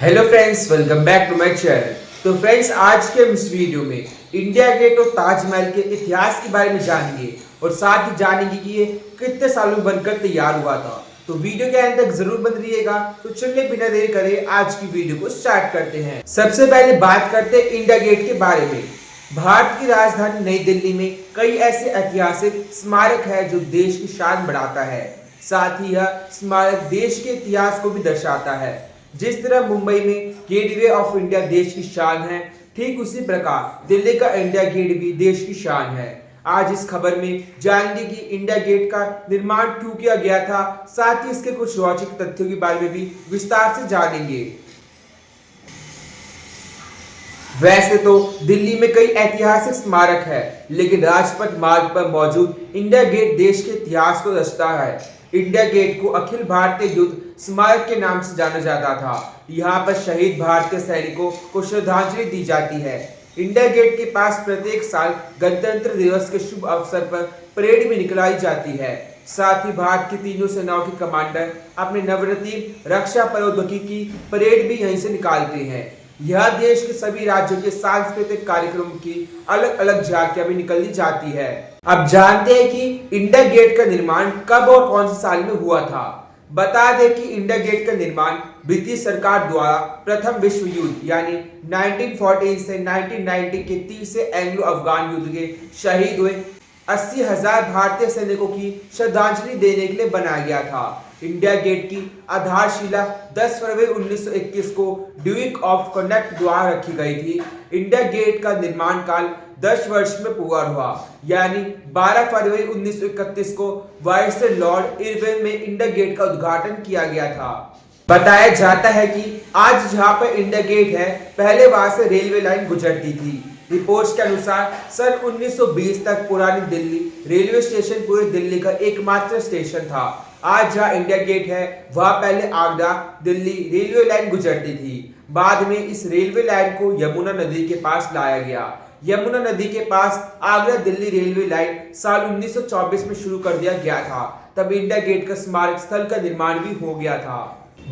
Hello friends, welcome back to my channel. तो friends, आज के इस वीडियो में इंडिया गेट और ताजमहल के इतिहास के बारे में जानेंगे और साथ ही जानेंगे कि ये कितने सालों में बनकर तैयार हुआ था। तो वीडियो के अंत तक जरूर बने रहिएगा। तो चलिए बिना देर करे आज की वीडियो को स्टार्ट करते हैं। सबसे पहले बात करते हैं इंडिया गेट के बारे में। भारत की राजधानी नई दिल्ली में कई ऐसे ऐतिहासिक स्मारक है जो देश की शान बढ़ाता है। साथ ही यह स्मारक देश के इतिहास को भी दर्शाता है। जिस तरह मुंबई में गेटवे ऑफ इंडिया देश की शान है, ठीक उसी प्रकार दिल्ली का इंडिया गेट भी देश की शान है। आज इस खबर में जानेंगे कि इंडिया गेट का निर्माण क्यों किया गया था, साथ ही इसके कुछ रोचक तथ्यों के बारे में भी विस्तार से जानेंगे। वैसे तो दिल्ली में कई ऐतिहासिक स्मारक है, लेकिन राजपथ मार्ग पर मौजूद इंडिया गेट देश के इतिहास को दर्शाता है। इंडिया गेट को अखिल भारतीय युद्ध स्मारक के नाम से जाना जाता था। यहाँ पर शहीद भारतीय सैनिकों को श्रद्धांजलि दी जाती है। इंडिया गेट के पास प्रत्येक साल गणतंत्र दिवस के शुभ अवसर पर परेड भी निकलाई जाती है। साथ ही भारत की तीनों सेनाओं के कमांडर अपने नवरत्न रक्षा प्रौद्योगिकी की परेड भी यहीं से निकालते हैं। यह देश के सभी राज्यों के सांस्कृतिक कार्यक्रमों की अलग अलग झांकियां भी निकली जाती है। अब जानते हैं कि इंडिया गेट का निर्माण कब और कौन से साल में हुआ था। बता दें कि इंडिया गेट का निर्माण ब्रिटिश सरकार द्वारा प्रथम विश्व युद्ध यानी 1914 से 1990 के तीसरे एंग्लो अफगान युद्ध के शहीद हुए 80,000 भारतीय सैनिकों की श्रद्धांजलि देने के लिए बनाया गया था। इंडिया गेट की आधारशिला 10 फरवरी 1921 को ड्यूक ऑफ कनेक्ट द्वारा रखी गई थी। इंडिया गेट का निर्माण काल 10 वर्ष में पूरा हुआ, यानी 12 फरवरी 1931 को वायसराय लॉर्ड इरविन में इंडिया गेट का उद्घाटन किया गया था। बताया जाता है कि आज जहां पर इंडिया गेट है, पहले वहां से रेलवे लाइन गुजरती थी। रिपोर्ट्स के अनुसार सन 1920 तक पुरानी दिल्ली रेलवे स्टेशन पूरी दिल्ली का एकमात्र स्टेशन था। आज जहां इंडिया गेट है, वहां पहले आगरा दिल्ली रेलवे लाइन गुजरती थी। बाद में इस रेलवे लाइन को यमुना नदी के पास लाया गया। यमुना नदी के पास आगरा दिल्ली रेलवे लाइन साल 1924 में शुरू कर दिया गया था। तब इंडिया गेट का स्मारक स्थल का निर्माण भी हो गया था।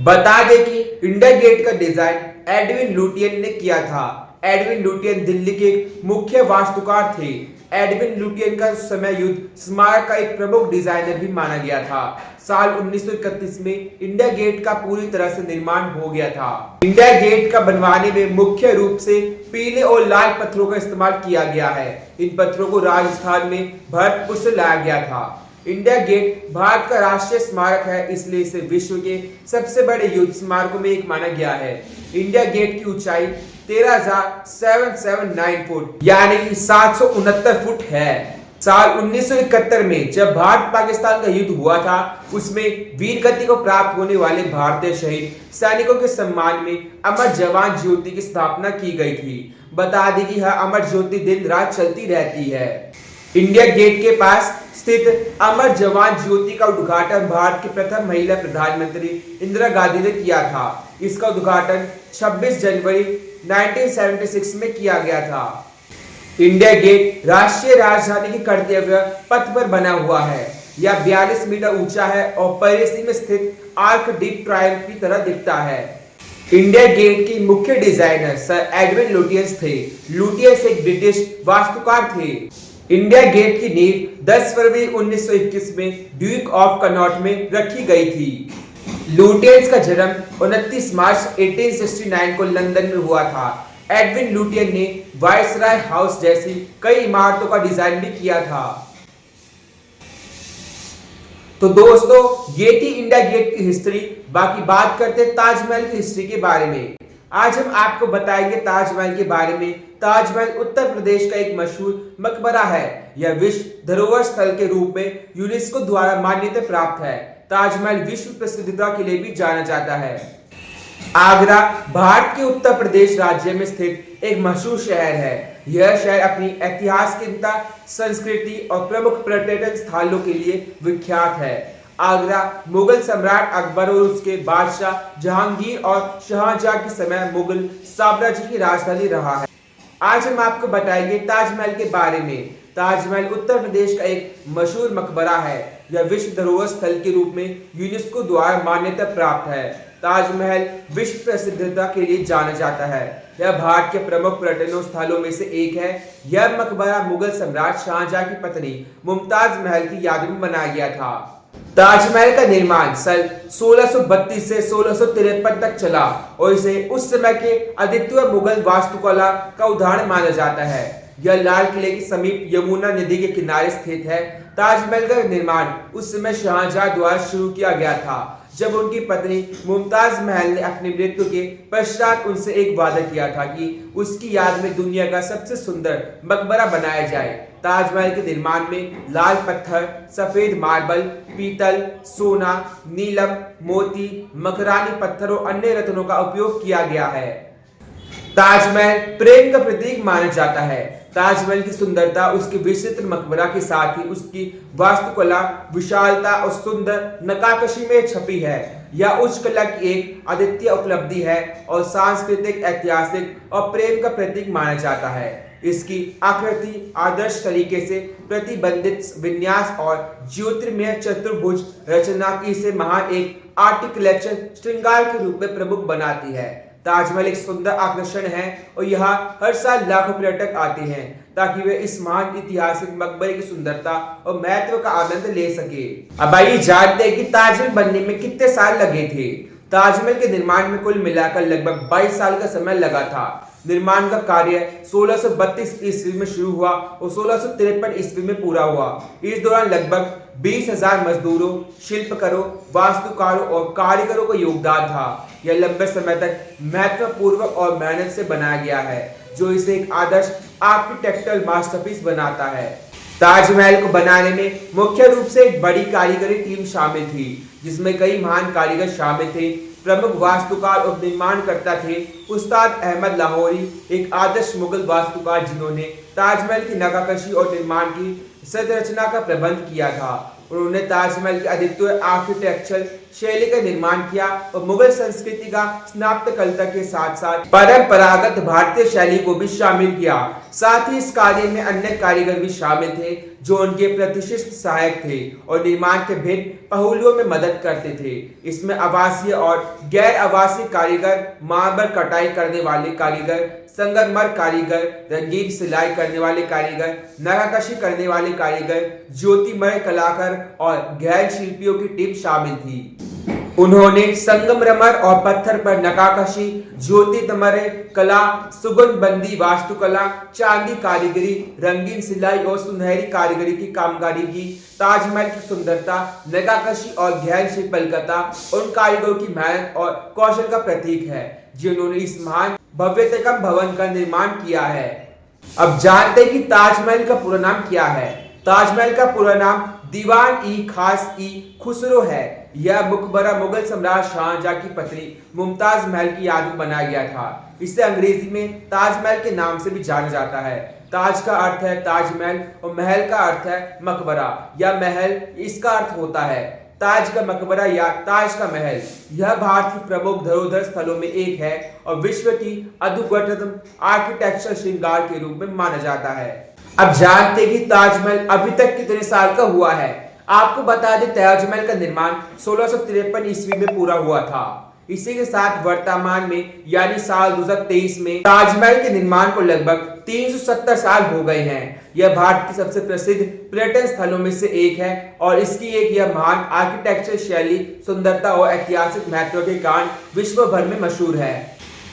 बता दें कि इंडिया गेट का डिजाइन एडविन लुटियन ने किया था। एडविन लुटियन दिल्ली के मुख्य वास्तुकार थे। एडविन लुटियन का समय युद्ध स्मारक का एक प्रमुख डिजाइनर भी माना गया था। साल 1931 में इंडिया गेट का पूरी तरह से निर्माण हो गया था। इंडिया गेट का बनवाने में मुख्य रूप से पीले और लाल पत्थरों का इस्तेमाल किया गया है। इन पत्थरों को राजस्थान में भरतपुर से लाया गया था। इंडिया गेट भारत का राष्ट्रीय स्मारक है, इसलिए इसे विश्व के सबसे बड़े युद्ध स्मारकों में एक माना गया है। इंडिया गेट की ऊंचाई 13,779 फुट यानी 769 फुट है। साल 1971 में जब भारत पाकिस्तान का युद्ध हुआ था, उसमें वीर गति को प्राप्त होने वाले भारतीय शहीद सैनिकों के सम्मान में अमर जवान ज्योति की स्थापना की गई थी। बता दें कि यह अमर ज्योति दिन रात चलती रहती है। इंडिया गेट के पास स्थित अमर जवान ज्योति का उद्घाटन भारत की प्रथम महिला प्रधानमंत्री इंदिरा गांधी ने किया था। इसका उद्घाटन 26 जनवरी 1976 में किया गया था। इंडिया गेट राष्ट्रीय राजधानी के कर्तव्य पथ पर बना हुआ है। यह 42 मीटर ऊंचा है और पेरिस में स्थित आर्क डीप ट्रायंगल की तरह दिखता है। इंडिया गेट की मुख्य डिजाइनर सर एडविन लुटियंस थे। लुटियंस एक ब्रिटिश वास्तुकार थे। इंडिया गेट की नींव 10 फरवरी 1921 में ड्यूक ऑफ कनॉट में रखी गई थी। लुटियंस का जन्म 29 मार्च 1869 को लंदन में हुआ था। एडविन लुटियन ने वायसराय हाउस जैसी कई इमारतों का डिजाइन भी किया था। तो दोस्तों, ये थी इंडिया गेट की हिस्ट्री। बाकी बात करते हैं ताजमहल की हिस्ट्री के बारे में। आज हम आपको बताएंगे ताजमहल के बारे में। ताजमहल उत्तर प्रदेश का एक मशहूर मकबरा है। यह विश्व धरोहर स्थल के रूप में यूनेस्को द्वारा मान्यता प्राप्त है। ताजमहल विश्व प्रसिद्धता के लिए भी जाना जाता है। आगरा भारत के उत्तर प्रदेश राज्य में स्थित एक मशहूर शहर है। यह शहर अपनी ऐतिहासिकता, संस्कृति और प्रमुख पर्यटन स्थलों के लिए विख्यात है। आगरा मुगल सम्राट अकबर और उसके बादशाह जहांगीर और शाहजहां के समय मुगल साम्राज्य की राजधानी रहा है। आज हम आपको बताएंगे ताजमहल के बारे में। ताजमहल उत्तर प्रदेश का एक मशहूर मकबरा है। यह विश्व धरोहर स्थल के रूप में यूनेस्को द्वारा मान्यता प्राप्त है। ताजमहल विश्व प्रसिद्धता के लिए जाना जाता है। यह भारत के प्रमुख पर्यटन स्थलों में से एक है। यह मकबरा मुगल सम्राट शाहजहां की पत्नी मुमताज महल की याद में बनाया गया था। ताजमहल का निर्माण सन 1632 से 1653 तक चला और इसे उस समय के अद्वितीय मुगल वास्तुकला का उदाहरण माना जाता है। यह लाल किले के समीप यमुना नदी के किनारे स्थित है। ताजमहल का निर्माण उस समय शाहजहां द्वारा शुरू किया गया था, जब उनकी पत्नी मुमताज महल ने अपनी मृत्यु के पश्चात उनसे एक वादा किया था कि उसकी याद में दुनिया का सबसे सुंदर मकबरा बनाया जाए। ताजमहल के निर्माण में लाल पत्थर, सफेद मार्बल, पीतल, सोना, नीलम, मोती, मकरानी पत्थर और अन्य रत्नों का उपयोग किया गया है। ताजमहल प्रेम का प्रतीक माना जाता है। ताजमहल की सुंदरता उसके विचित्र मकबरा के साथ ही उसकी वास्तुकला, विशालता और सुंदर नक्काशी में छपी है। यह उच्च कला की एक अद्वितीय उपलब्धि है और सांस्कृतिक, ऐतिहासिक और प्रेम का प्रतीक माना जाता है। इसकी आकृति आदर्श तरीके से प्रतिबंधित विन्यास और ज्योतिर्मय चतुर्भुज रचना इसे महान एक आर्टिकलेचर श्रृंगार के रूप में प्रमुख बनाती है। ताजमहल एक सुंदर आकर्षण है और यहाँ हर साल लाखों पर्यटक आते हैं ताकि वे इस महान ऐतिहासिक मकबरे की सुंदरता और महत्व का आनंद ले सके। अब आइए जानते हैं कि ताजमहल बनने में कितने साल लगे थे। ताजमहल के निर्माण में कुल मिलाकर लगभग 22 साल का समय लगा था। निर्माण का कार्य 1632 ईस्वी में शुरू हुआ और 1653 ईस्वी में पूरा हुआ। इस दौरान लगभग 20,000 मजदूरों, शिल्पकारों, वास्तुकारों और कारीगरों का योगदान था। यह लंबे समय तक महत्वपूर्वक और मेहनत से बनाया गया है, जो इसे एक आदर्श आर्किटेक्चरल मास्टरपीस बनाता है। ताजमहल को बनाने में मुख्य रूप से एक बड़ी कारीगरी टीम शामिल थी, जिसमें कई महान कारीगर शामिल थे। प्रमुख वास्तुकार और निर्माणकर्ता थे उस्ताद अहमद लाहौरी, एक आदर्श मुगल वास्तुकार जिन्होंने ताजमहल की नक्काशी और निर्माण की संरचना का प्रबंध किया था। उन्होंने ताजमहल की अद्वितीय आर्किटेक्चरल शैली का निर्माण किया और मुगल संस्कृति का स्नातकता के साथ साथ परंपरागत भारतीय शैली को भी शामिल किया। साथ ही इस कार्य में अन्य कारीगर भी शामिल थे जो उनके प्रतिष्ठित सहायक थे और निर्माण के भिन्न पहलुओं में मदद करते थे। इसमें आवासीय और गैर आवासीय कारीगर, मार्बल कटाई करने वाले कारीगर, संगमरमर कारीगर, रंगीन सिलाई करने वाले कारीगर, नक्काशी करने वाले कारीगर, ज्योतिर्मय कलाकार और गैर शिल्पियों की टीम शामिल थी। उन्होंने संगमरमर और पत्थर पर नक्काशी, ज्योतिर्मय कला, सुगंधबंदी वास्तुकला, चांदी कारीगरी, रंगीन सिलाई और सुनहरी कारीगरी की कामगारी की। ताजमहल की सुंदरता, नक्काशी और गहन शिल्पकला उन कारीगरों की मेहनत और कौशल का प्रतीक है जिन्होंने इस महान भव्यतम भवन का निर्माण किया है। अब जानते हैं कि ताजमहल का पूरा नाम क्या है। ताजमहल का पूरा नाम दीवान-ई-खास-ई खुसरो है। यह मकबरा मुगल सम्राट शाहजहां की पत्नी मुमताज महल की याद में बनाया गया था। इसे अंग्रेजी में ताजमहल के नाम से भी जाना जाता है। ताज का अर्थ है ताजमहल और महल का अर्थ है मकबरा या महल, इसका अर्थ होता है ताज का मकबरा या ताज का महल। यह भारत की प्रमुख धरोहर स्थलों में एक है और विश्व की अद्भुततम आर्किटेक्चरल श्रृंगार के रूप में माना जाता है। अब जानते हैं कि ताजमहल अभी तक कितने साल का हुआ है। आपको बता दें, ताजमहल का निर्माण 1653 ईस्वी में पूरा हुआ था। इसी के साथ वर्तमान में यानी साल 2023 में ताजमहल के निर्माण को लगभग 370 साल हो गए हैं। यह भारत की सबसे प्रसिद्ध पर्यटन स्थलों में से एक है और इसकी यह महान आर्किटेक्चर शैली, सुंदरता और ऐतिहासिक महत्व के कारण विश्व भर में मशहूर है।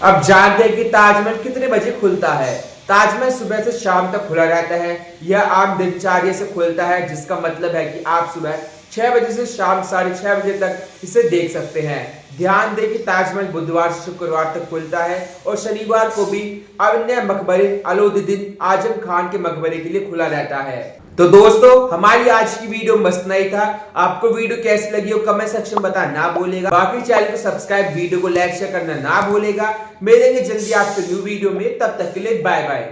अब जानते हैं कि ताजमहल कितने बजे खुलता है। ताजमहल सुबह से शाम तक खुला रहता है। यह आम दिनचर्या से खुलता है, जिसका मतलब है कि आप सुबह 6 बजे से शाम 6:30 बजे तक इसे देख सकते हैं। ध्यान दें कि ताजमहल बुधवार से शुक्रवार तक खुलता है और शनिवार को भी अन्य मकबरे अलाउद्दीन आजम खान के मकबरे के लिए खुला रहता है। तो दोस्तों, हमारी आज की वीडियो में बस नहीं था। आपको वीडियो कैसी लगी हो कमेंट सेक्शन में बताना ना भूलेगा। बाकी चैनल को सब्सक्राइब, वीडियो को लाइक शेयर करना ना भूलेगा। मिलेंगे जल्दी आपसे न्यू वीडियो में, तब तक के लिए बाय बाय।